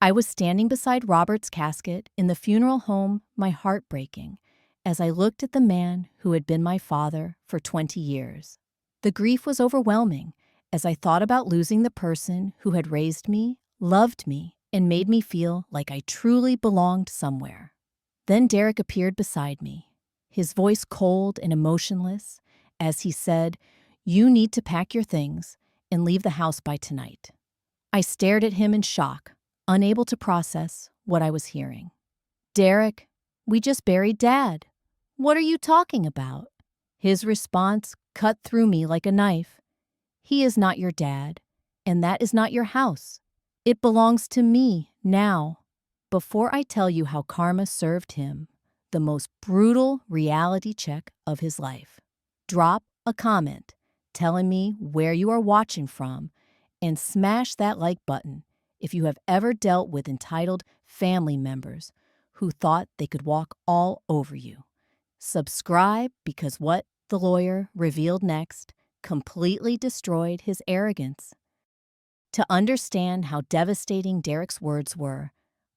I was standing beside Robert's casket in the funeral home, my heart breaking, as I looked at the man who had been my father for 20 years. The grief was overwhelming as I thought about losing the person who had raised me, loved me, and made me feel like I truly belonged somewhere. Then Derek appeared beside me, his voice cold and emotionless, as he said, "You need to pack your things and leave the house by tonight." I stared at him in shock, unable to process what I was hearing. "Derek, we just buried Dad. What are you talking about?" His response cut through me like a knife. "He is not your dad, and that is not your house. It belongs to me now." Before I tell you how karma served him the most brutal reality check of his life, drop a comment telling me where you are watching from and smash that like button if you have ever dealt with entitled family members who thought they could walk all over you. Subscribe because what the lawyer revealed next completely destroyed his arrogance. To understand how devastating Derek's words were,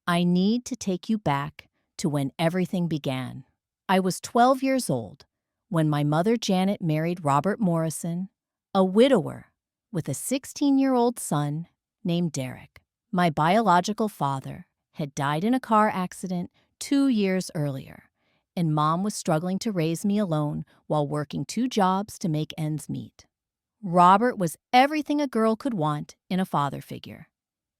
I need to take you back to when everything began. I was 12 years old when my mother Janet married Robert Morrison, a widower with a 16-year-old son named Derek. My biological father had died in a car accident 2 years earlier, and Mom was struggling to raise me alone while working 2 jobs to make ends meet. Robert was everything a girl could want in a father figure.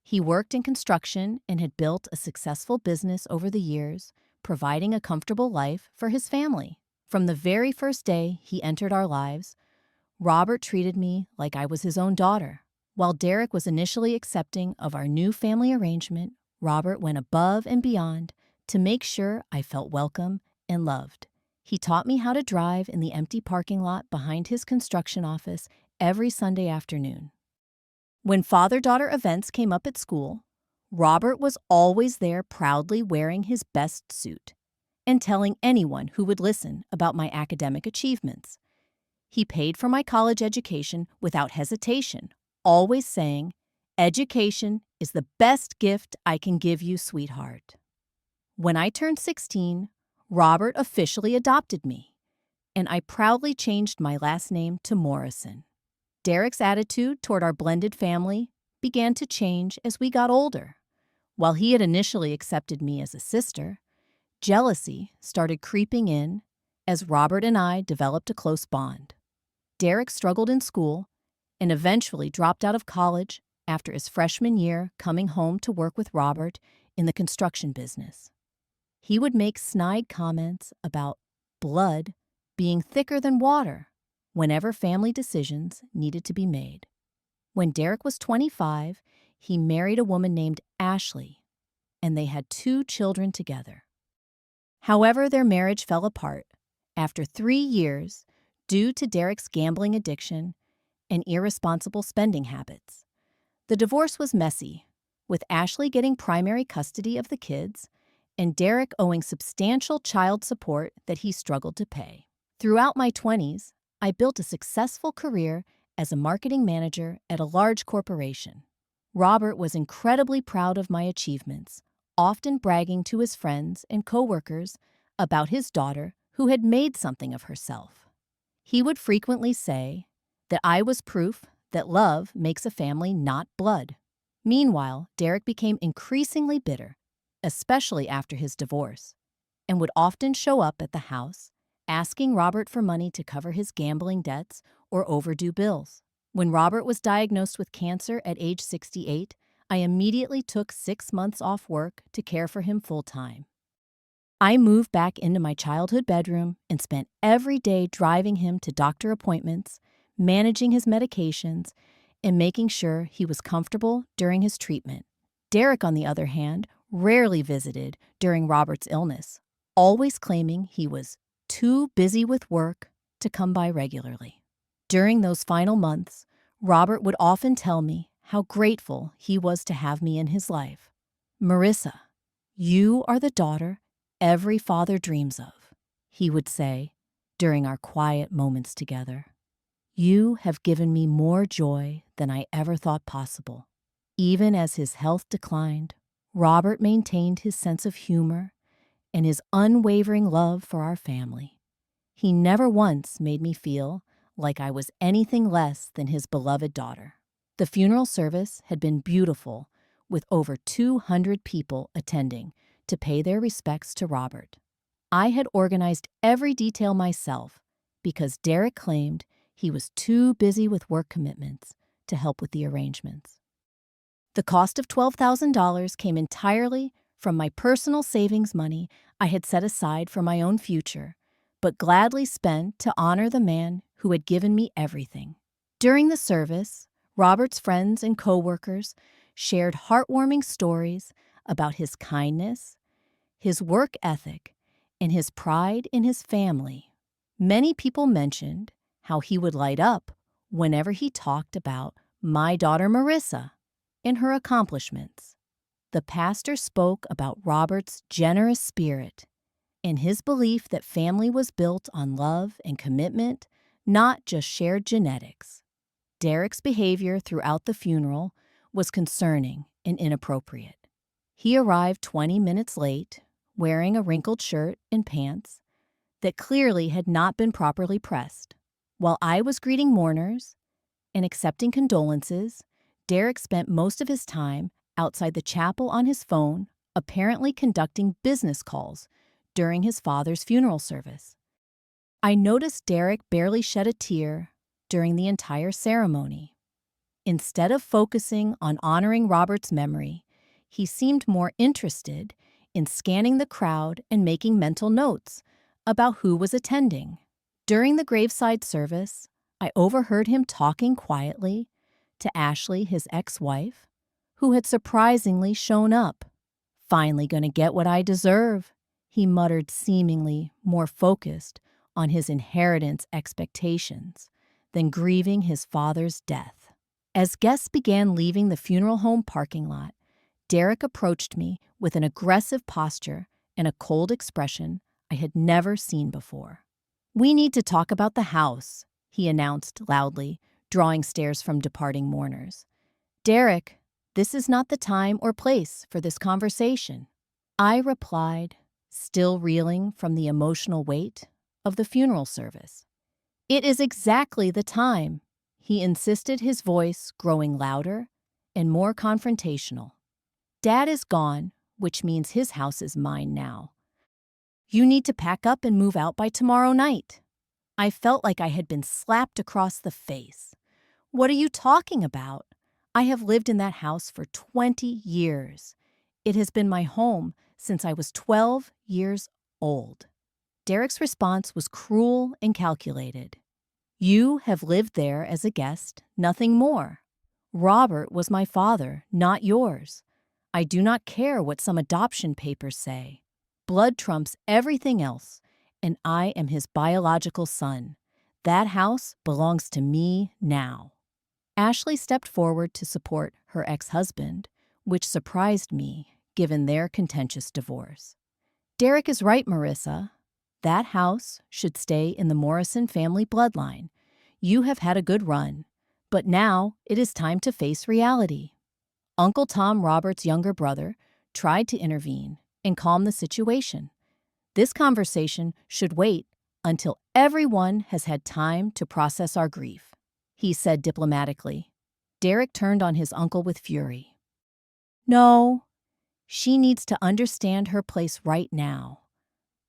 He worked in construction and had built a successful business over the years, providing a comfortable life for his family. From the very first day he entered our lives, Robert treated me like I was his own daughter. While Derek was initially accepting of our new family arrangement, Robert went above and beyond to make sure I felt welcome and loved. He taught me how to drive in the empty parking lot behind his construction office every Sunday afternoon. When father-daughter events came up at school, Robert was always there proudly wearing his best suit and telling anyone who would listen about my academic achievements. He paid for my college education without hesitation, always saying, "Education is the best gift I can give you, sweetheart." When I turned 16, Robert officially adopted me, and I proudly changed my last name to Morrison. Derek's attitude toward our blended family began to change as we got older. While he had initially accepted me as a sister, jealousy started creeping in as Robert and I developed a close bond. Derek struggled in school and eventually dropped out of college after his freshman year coming home to work with Robert in the construction business. He would make snide comments about blood being thicker than water whenever family decisions needed to be made. When Derek was 25, he married a woman named Ashley, and they had 2 children together. However, their marriage fell apart after 3 years due to Derek's gambling addiction and irresponsible spending habits. The divorce was messy, with Ashley getting primary custody of the kids and Derek owing substantial child support that he struggled to pay. Throughout my 20s, I built a successful career as a marketing manager at a large corporation. Robert was incredibly proud of my achievements, often bragging to his friends and coworkers about his daughter who had made something of herself. He would frequently say that I was proof that love makes a family not blood. Meanwhile, Derek became increasingly bitter, especially after his divorce, and would often show up at the house asking Robert for money to cover his gambling debts or overdue bills. When Robert was diagnosed with cancer at age 68, I immediately took 6 months off work to care for him full-time. I moved back into my childhood bedroom and spent every day driving him to doctor appointments, managing his medications, and making sure he was comfortable during his treatment. Derek, on the other hand, rarely visited during Robert's illness, always claiming he was too busy with work to come by regularly. During those final months, Robert would often tell me how grateful he was to have me in his life. "Marissa, you are the daughter every father dreams of," he would say during our quiet moments together. "You have given me more joy than I ever thought possible." Even as his health declined, Robert maintained his sense of humor and his unwavering love for our family. He never once made me feel like I was anything less than his beloved daughter. The funeral service had been beautiful, with over 200 people attending to pay their respects to Robert. I had organized every detail myself because Derek claimed he was too busy with work commitments to help with the arrangements. The cost of $12,000 came entirely from my personal savings money I had set aside for my own future, but gladly spent to honor the man who had given me everything. During the service, Robert's friends and coworkers shared heartwarming stories about his kindness, his work ethic, and his pride in his family. Many people mentioned how he would light up whenever he talked about my daughter Marissa and her accomplishments. The pastor spoke about Robert's generous spirit and his belief that family was built on love and commitment, not just shared genetics. Derek's behavior throughout the funeral was concerning and inappropriate. He arrived 20 minutes late, wearing a wrinkled shirt and pants that clearly had not been properly pressed. While I was greeting mourners and accepting condolences, Derek spent most of his time outside the chapel on his phone, apparently conducting business calls during his father's funeral service. I noticed Derek barely shed a tear during the entire ceremony. Instead of focusing on honoring Robert's memory, he seemed more interested in scanning the crowd and making mental notes about who was attending. During the graveside service, I overheard him talking quietly to Ashley, his ex-wife, who had surprisingly shown up. "Finally gonna get what I deserve," he muttered, seemingly more focused on his inheritance expectations than grieving his father's death. As guests began leaving the funeral home parking lot, Derek approached me with an aggressive posture and a cold expression I had never seen before. "We need to talk about the house," he announced loudly, drawing stares from departing mourners. "Derek, this is not the time or place for this conversation." I replied, still reeling from the emotional weight of the funeral service. "It is exactly the time," he insisted, his voice growing louder and more confrontational. "Dad is gone, which means his house is mine now. You need to pack up and move out by tomorrow night." I felt like I had been slapped across the face. "What are you talking about? I have lived in that house for 20 years. It has been my home since I was 12 years old." Derek's response was cruel and calculated. "You have lived there as a guest, nothing more. Robert was my father, not yours. I do not care what some adoption papers say. Blood trumps everything else, and I am his biological son. That house belongs to me now." Ashley stepped forward to support her ex-husband, which surprised me given their contentious divorce. "Derek is right, Marissa. That house should stay in the Morrison family bloodline. You have had a good run, but now it is time to face reality." Uncle Tom, Robert's younger brother, tried to intervene and calm the situation. "This conversation should wait until everyone has had time to process our grief," he said diplomatically. Derek turned on his uncle with fury. "No, she needs to understand her place right now.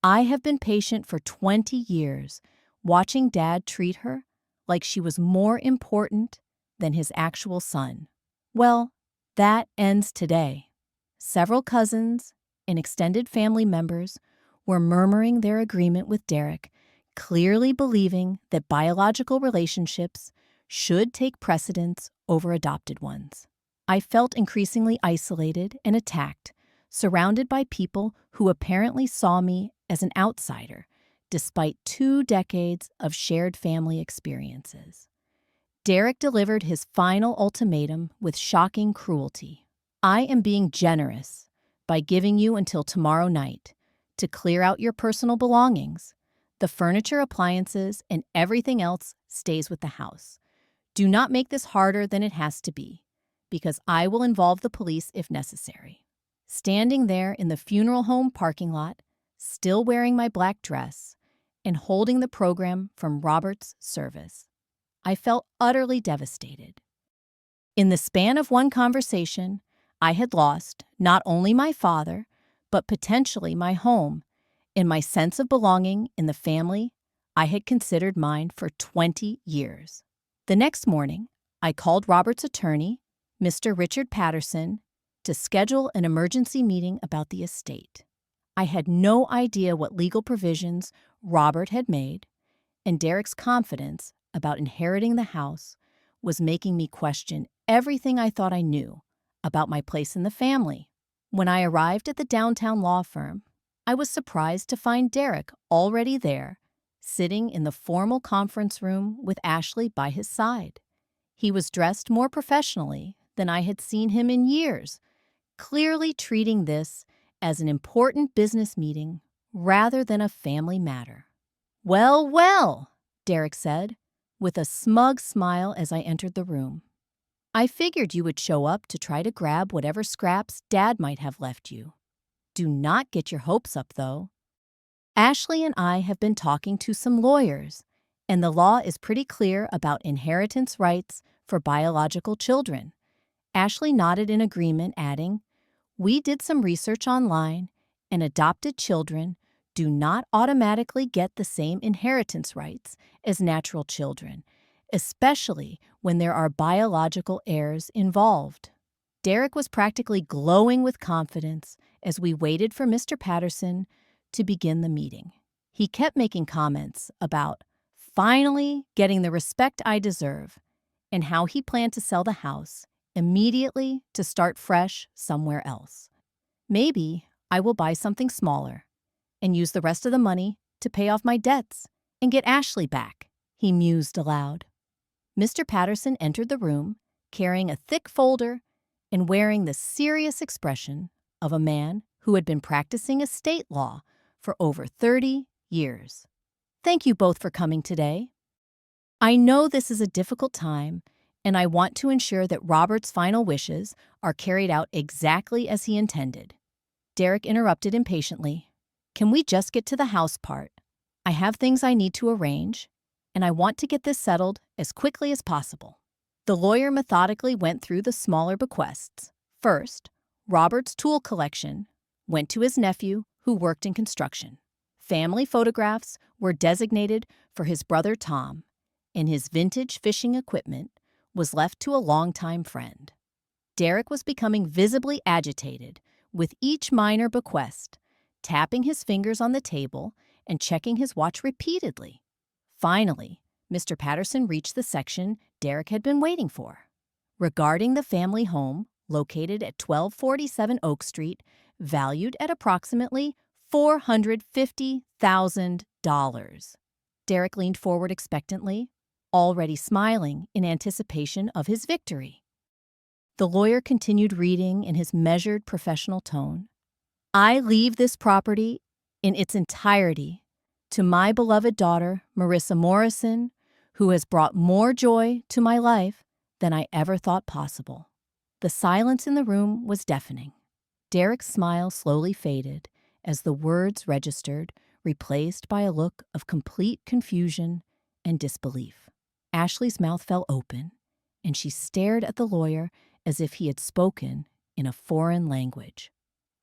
I have been patient for 20 years, watching Dad treat her like she was more important than his actual son. Well, that ends today." Several cousins and extended family members were murmuring their agreement with Derek, clearly believing that biological relationships should take precedence over adopted ones. I felt increasingly isolated and attacked, surrounded by people who apparently saw me as an outsider, despite 2 decades of shared family experiences. Derek delivered his final ultimatum with shocking cruelty. "I am being generous by giving you until tomorrow night to clear out your personal belongings. The furniture, appliances, and everything else stays with the house. Do not make this harder than it has to be, because I will involve the police if necessary." standing there in the funeral home parking lot, still wearing my black dress, and holding the program from Robert's service. I felt utterly devastated. In the span of one conversation, I had lost not only my father, but potentially my home and my sense of belonging in the family I had considered mine for 20 years. The next morning, I called Robert's attorney, Mr. Richard Patterson, to schedule an emergency meeting about the estate. I had no idea what legal provisions Robert had made, and Derek's confidence about inheriting the house was making me question everything I thought I knew about my place in the family. When I arrived at the downtown law firm, I was surprised to find Derek already there, sitting in the formal conference room with Ashley by his side. He was dressed more professionally than I had seen him in years, clearly treating this as an important business meeting rather than a family matter. "Well, well," Derek said, with a smug smile as I entered the room. "I figured you would show up to try to grab whatever scraps Dad might have left you. Do not get your hopes up, though. Ashley and I have been talking to some lawyers, and the law is pretty clear about inheritance rights for biological children." Ashley nodded in agreement, adding, "We did some research online, and adopted children do not automatically get the same inheritance rights as natural children, especially when there are biological heirs involved." Derek was practically glowing with confidence as we waited for Mr. Patterson to begin the meeting. He kept making comments about finally getting the respect I deserve and how he planned to sell the house immediately to start fresh somewhere else. "Maybe I will buy something smaller and use the rest of the money to pay off my debts and get Ashley back," he mused aloud. Mr. Patterson entered the room carrying a thick folder and wearing the serious expression of a man who had been practicing estate law for over 30 years. "Thank you both for coming today. I know this is a difficult time, and I want to ensure that Robert's final wishes are carried out exactly as he intended." Derek interrupted impatiently. "Can we just get to the house part? I have things I need to arrange, and I want to get this settled as quickly as possible." The lawyer methodically went through the smaller bequests. First, Robert's tool collection went to his nephew, who worked in construction. Family photographs were designated for his brother Tom, and his vintage fishing equipment was left to a longtime friend. Derek was becoming visibly agitated with each minor bequest, tapping his fingers on the table and checking his watch repeatedly. Finally, Mr. Patterson reached the section Derek had been waiting for. Regarding the family home located at 1247 Oak Street, valued at approximately $450,000. Derek leaned forward expectantly, already smiling in anticipation of his victory. The lawyer continued reading in his measured professional tone. "I leave this property in its entirety to my beloved daughter, Marissa Morrison, who has brought more joy to my life than I ever thought possible." The silence in the room was deafening. Derek's smile slowly faded as the words registered, replaced by a look of complete confusion and disbelief. Ashley's mouth fell open, and she stared at the lawyer as if he had spoken in a foreign language.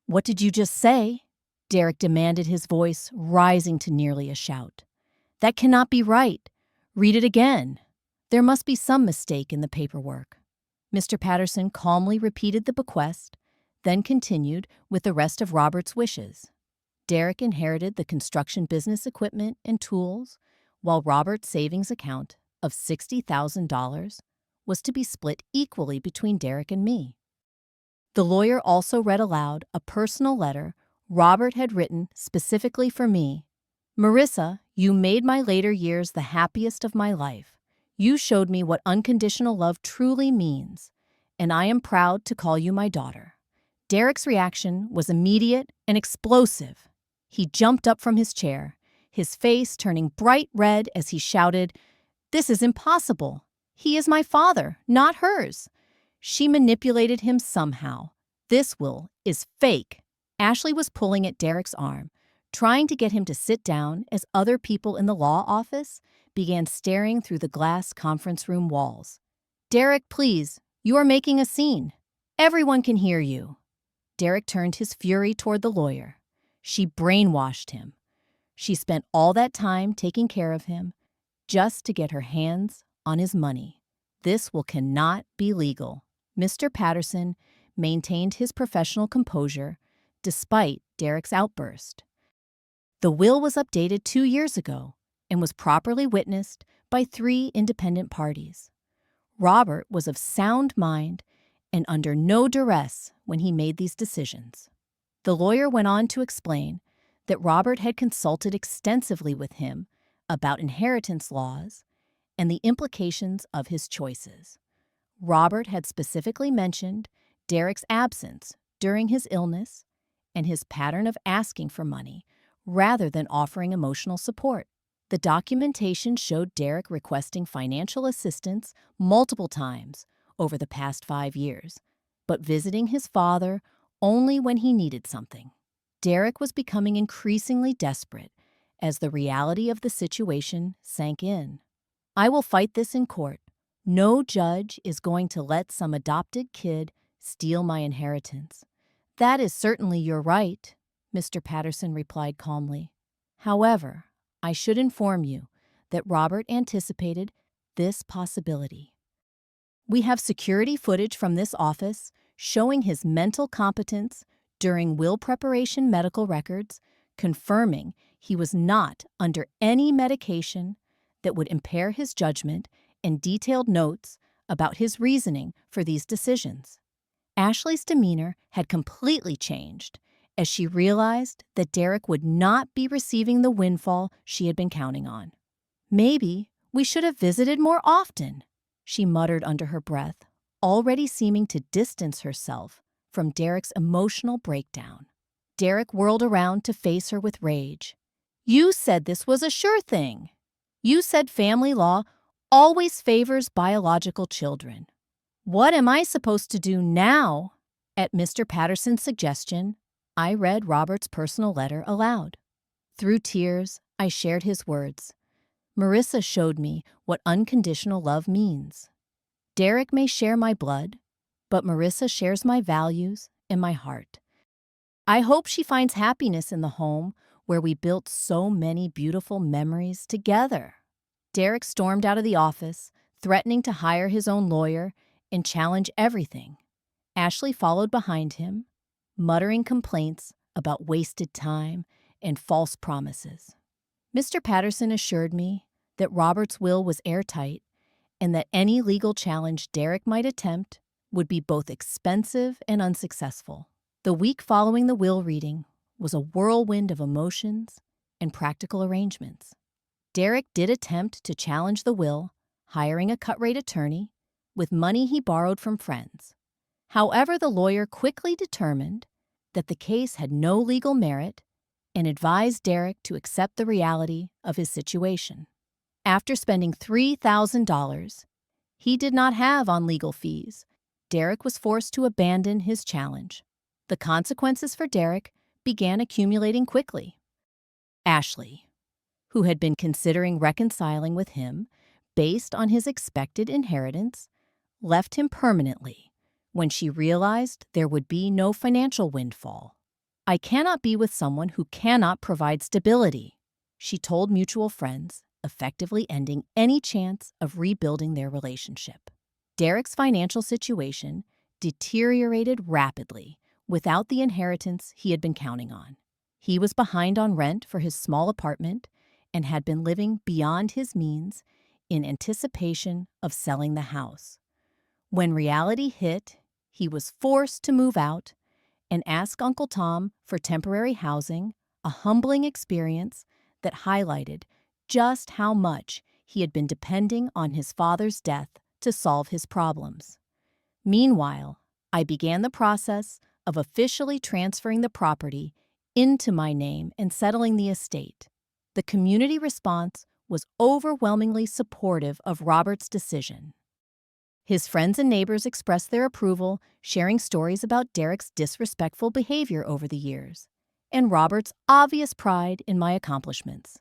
"What did you just say?" Derek demanded, his voice rising to nearly a shout. "That cannot be right. Read it again. There must be some mistake in the paperwork." Mr. Patterson calmly repeated the bequest, then continued with the rest of Robert's wishes. Derek inherited the construction business equipment and tools, while Robert's savings account of $60,000 was to be split equally between Derek and me. The lawyer also read aloud a personal letter Robert had written specifically for me. "Marissa, you made my later years the happiest of my life. You showed me what unconditional love truly means, and I am proud to call you my daughter." Derek's reaction was immediate and explosive. He jumped up from his chair, his face turning bright red as he shouted, "This is impossible. He is my father, not hers. She manipulated him somehow. This will is fake. Ashley was pulling at Derek's arm, trying to get him to sit down as other people in the law office began staring through the glass conference room walls. Derek, please, you are making a scene. Everyone can hear you. Derek turned his fury toward the lawyer. She brainwashed him. She spent all that time taking care of him just to get her hands on his money. This will cannot be legal. Mr. Patterson maintained his professional composure despite Derek's outburst. The will was updated 2 years ago and was properly witnessed by 3 independent parties. Robert was of sound mind and under no duress when he made these decisions. The lawyer went on to explain that Robert had consulted extensively with him about inheritance laws and the implications of his choices. Robert had specifically mentioned Derek's absence during his illness and his pattern of asking for money rather than offering emotional support. The documentation showed Derek requesting financial assistance multiple times over the past 5 years, but visiting his father only when he needed something. Derek was becoming increasingly desperate as the reality of the situation sank in. I will fight this in court. No judge is going to let some adopted kid steal my inheritance. That is certainly your right, Mr. Patterson replied calmly. However, I should inform you that Robert anticipated this possibility. We have security footage from this office showing his mental competence during will preparation medical records, confirming he was not under any medication that would impair his judgment, and detailed notes about his reasoning for these decisions. Ashley's demeanor had completely changed as she realized that Derek would not be receiving the windfall she had been counting on. Maybe we should have visited more often, she muttered under her breath, already seeming to distance herself from Derek's emotional breakdown. Derek whirled around to face her with rage. You said this was a sure thing. You said family law always favors biological children. What am I supposed to do now? At Mr. Patterson's suggestion, I read Robert's personal letter aloud. Through tears, I shared his words. Marissa showed me what unconditional love means. Derek may share my blood, but Marissa shares my values and my heart. I hope she finds happiness in the home where we built so many beautiful memories together. Derek stormed out of the office, threatening to hire his own lawyer and challenge everything. Ashley followed behind him, muttering complaints about wasted time and false promises. Mr. Patterson assured me that Robert's will was airtight and that any legal challenge Derek might attempt would be both expensive and unsuccessful. The week following the will reading was a whirlwind of emotions and practical arrangements. Derek did attempt to challenge the will, hiring a cut-rate attorney with money he borrowed from friends. However, the lawyer quickly determined that the case had no legal merit and advised Derek to accept the reality of his situation. After spending $3,000 he did not have on legal fees, Derek was forced to abandon his challenge. The consequences for Derek began accumulating quickly. Ashley, who had been considering reconciling with him based on his expected inheritance, left him permanently when she realized there would be no financial windfall. I cannot be with someone who cannot provide stability, she told mutual friends, effectively ending any chance of rebuilding their relationship. Derek's financial situation deteriorated rapidly without the inheritance he had been counting on. He was behind on rent for his small apartment and had been living beyond his means in anticipation of selling the house. When reality hit, he was forced to move out and ask Uncle Tom for temporary housing, a humbling experience that highlighted just how much he had been depending on his father's death to solve his problems. Meanwhile, I began the process of officially transferring the property into my name and settling the estate. The community response was overwhelmingly supportive of Robert's decision. His friends and neighbors expressed their approval, sharing stories about Derek's disrespectful behavior over the years, and Robert's obvious pride in my accomplishments.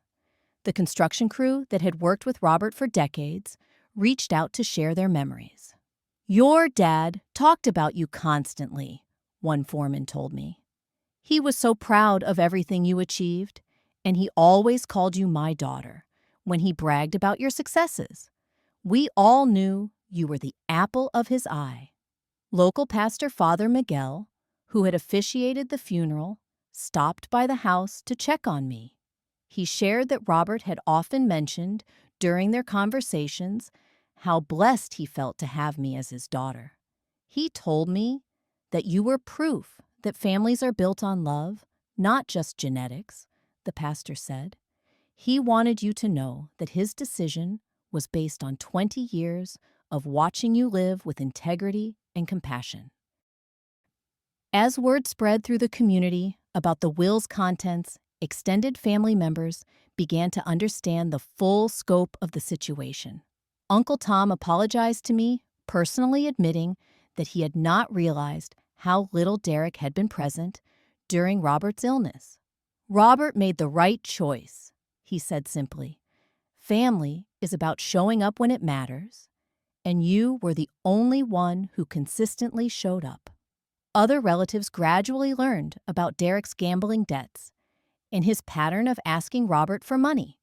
The construction crew that had worked with Robert for decades reached out to share their memories. "Your dad talked about you constantly," one foreman told me. "He was so proud of everything you achieved, and he always called you my daughter when he bragged about your successes. We all knew you were the apple of his eye." Local pastor Father Miguel, who had officiated the funeral, stopped by the house to check on me. He shared that Robert had often mentioned during their conversations how blessed he felt to have me as his daughter. "He told me that you were proof that families are built on love, not just genetics," the pastor said. "He wanted you to know that his decision was based on 20 years of watching you live with integrity and compassion." As word spread through the community about the will's contents, extended family members began to understand the full scope of the situation. Uncle Tom apologized to me, personally admitting that he had not realized how little Derek had been present during Robert's illness. "Robert made the right choice," he said simply. "Family is about showing up when it matters, and you were the only one who consistently showed up." Other relatives gradually learned about Derek's gambling debts and his pattern of asking Robert for money,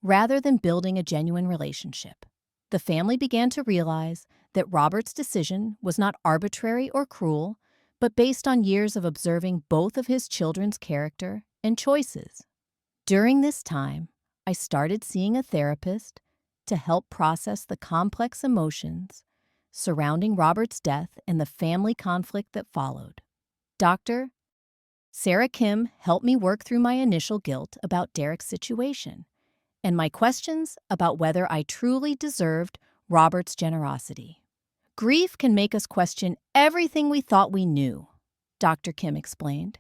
rather than building a genuine relationship. The family began to realize that Robert's decision was not arbitrary or cruel, but based on years of observing both of his children's character and choices. During this time, I started seeing a therapist to help process the complex emotions surrounding Robert's death and the family conflict that followed. Dr. Sarah Kim helped me work through my initial guilt about Derek's situation and my questions about whether I truly deserved Robert's generosity. "Grief can make us question everything we thought we knew," Dr. Kim explained.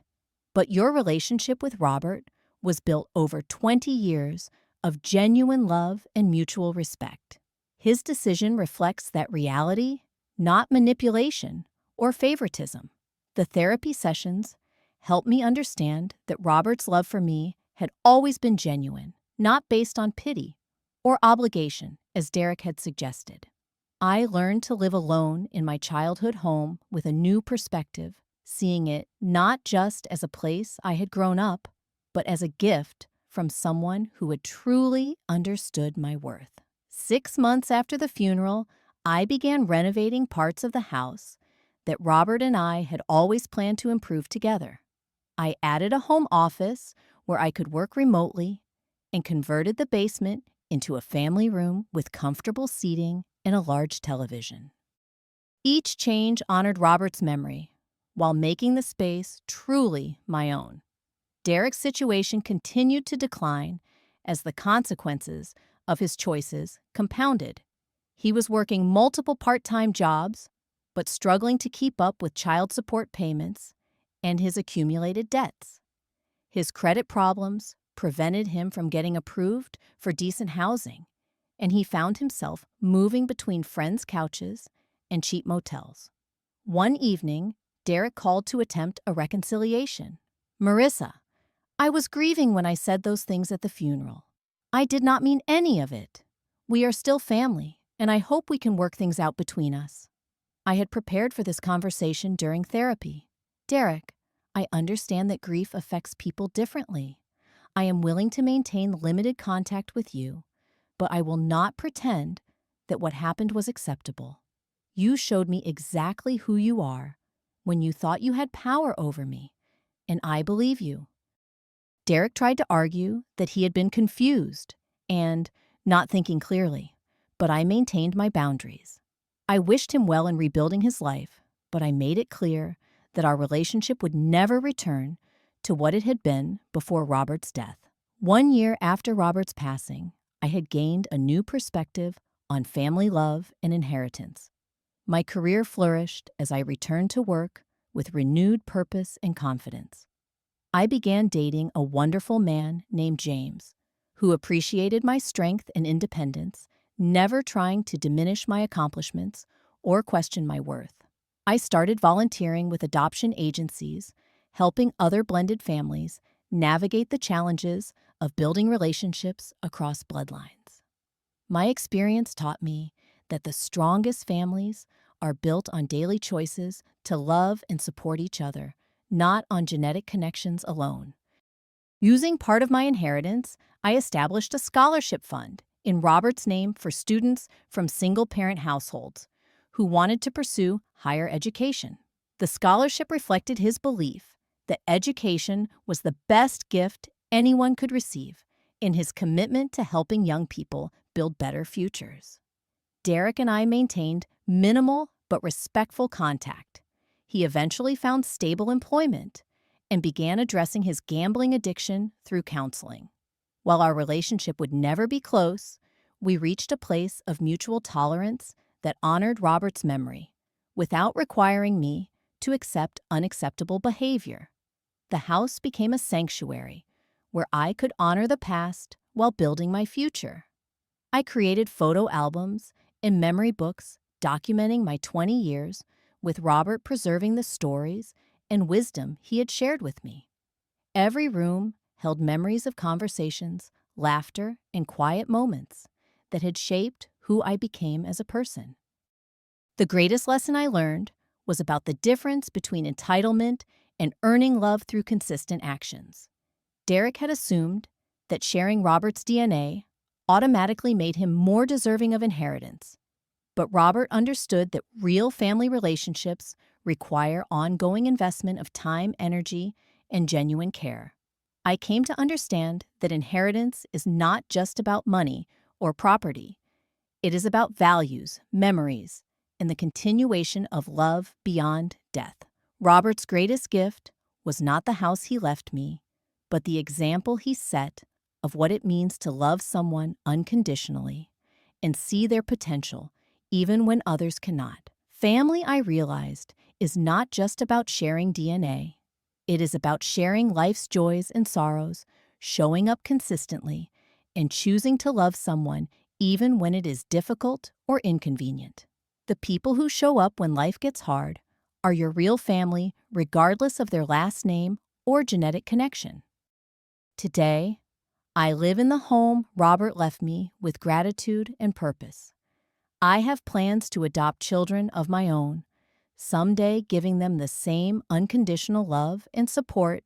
"But your relationship with Robert was built over 20 years of genuine love and mutual respect. His decision reflects that reality, not manipulation or favoritism." The therapy sessions helped me understand that Robert's love for me had always been genuine, not based on pity or obligation, as Derek had suggested. I learned to live alone in my childhood home with a new perspective, seeing it not just as a place I had grown up, but as a gift from someone who had truly understood my worth. 6 months after the funeral, I began renovating parts of the house that Robert and I had always planned to improve together. I added a home office where I could work remotely and converted the basement into a family room with comfortable seating and a large television. Each change honored Robert's memory while making the space truly my own. Derek's situation continued to decline as the consequences of his choices compounded. He was working multiple part-time jobs, but struggling to keep up with child support payments and his accumulated debts. His credit problems prevented him from getting approved for decent housing, and he found himself moving between friends' couches and cheap motels. One evening, Derek called to attempt a reconciliation. "Marissa, I was grieving when I said those things at the funeral. I did not mean any of it. We are still family, and I hope we can work things out between us." I had prepared for this conversation during therapy. "Derek, I understand that grief affects people differently. I am willing to maintain limited contact with you, but I will not pretend that what happened was acceptable. You showed me exactly who you are when you thought you had power over me, and I believe you." Derek tried to argue that he had been confused and not thinking clearly, but I maintained my boundaries. I wished him well in rebuilding his life, but I made it clear that our relationship would never return to what it had been before Robert's death. 1 year after Robert's passing, I had gained a new perspective on family love and inheritance. My career flourished as I returned to work with renewed purpose and confidence. I began dating a wonderful man named James, who appreciated my strength and independence, never trying to diminish my accomplishments or question my worth. I started volunteering with adoption agencies, helping other blended families navigate the challenges of building relationships across bloodlines. My experience taught me that the strongest families are built on daily choices to love and support each other, not on genetic connections alone. Using part of my inheritance, I established a scholarship fund in Robert's name for students from single-parent households who wanted to pursue higher education. The scholarship reflected his belief that education was the best gift anyone could receive in his commitment to helping young people build better futures. Derek and I maintained minimal but respectful contact. He eventually found stable employment and began addressing his gambling addiction through counseling. While our relationship would never be close, we reached a place of mutual tolerance that honored Robert's memory, without requiring me to accept unacceptable behavior. The house became a sanctuary where I could honor the past while building my future. I created photo albums and memory books documenting my 20 years, with Robert preserving the stories and wisdom he had shared with me. Every room held memories of conversations, laughter, and quiet moments that had shaped who I became as a person. The greatest lesson I learned was about the difference between entitlement and earning love through consistent actions. Derek had assumed that sharing Robert's DNA automatically made him more deserving of inheritance. But Robert understood that real family relationships require ongoing investment of time, energy, and genuine care. I came to understand that inheritance is not just about money or property. It is about values, memories, and the continuation of love beyond death. Robert's greatest gift was not the house he left me, but the example he set of what it means to love someone unconditionally and see their potential even when others cannot. Family, I realized, is not just about sharing DNA. It is about sharing life's joys and sorrows, showing up consistently, and choosing to love someone even when it is difficult or inconvenient. The people who show up when life gets hard are your real family, regardless of their last name or genetic connection. Today, I live in the home Robert left me with gratitude and purpose. I have plans to adopt children of my own, someday giving them the same unconditional love and support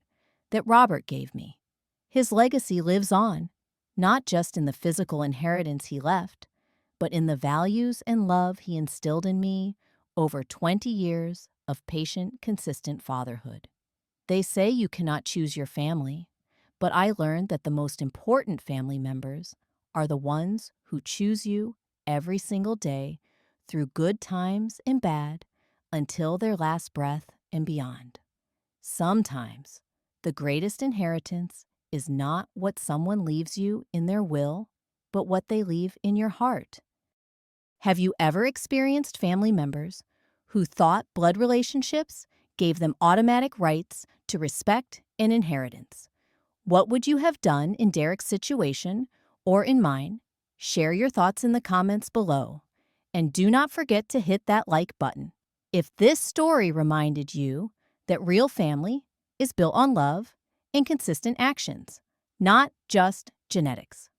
that Robert gave me. His legacy lives on, not just in the physical inheritance he left, but in the values and love he instilled in me over 20 years of patient, consistent fatherhood. They say you cannot choose your family, but I learned that the most important family members are the ones who choose you every single day through good times and bad until their last breath and beyond. Sometimes the greatest inheritance is not what someone leaves you in their will, but what they leave in your heart. Have you ever experienced family members who thought blood relationships gave them automatic rights to respect and inheritance? What would you have done in Derek's situation or in mine? Share your thoughts in the comments below. And do not forget to hit that like button. If this story reminded you that real family is built on love and consistent actions, not just genetics.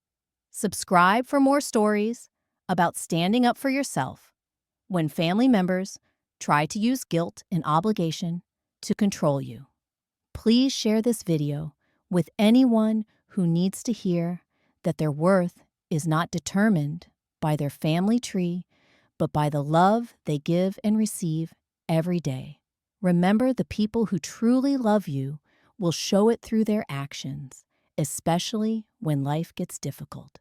Subscribe for more stories about standing up for yourself when family members try to use guilt and obligation to control you. Please share this video with anyone who needs to hear that their worth is not determined by their family tree, but by the love they give and receive every day. Remember, the people who truly love you will show it through their actions, especially when life gets difficult.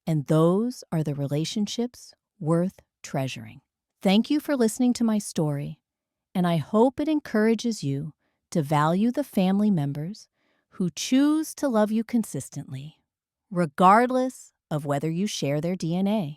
And those are the relationships worth treasuring. Thank you for listening to my story, and I hope it encourages you to value the family members who choose to love you consistently, regardless of whether you share their DNA.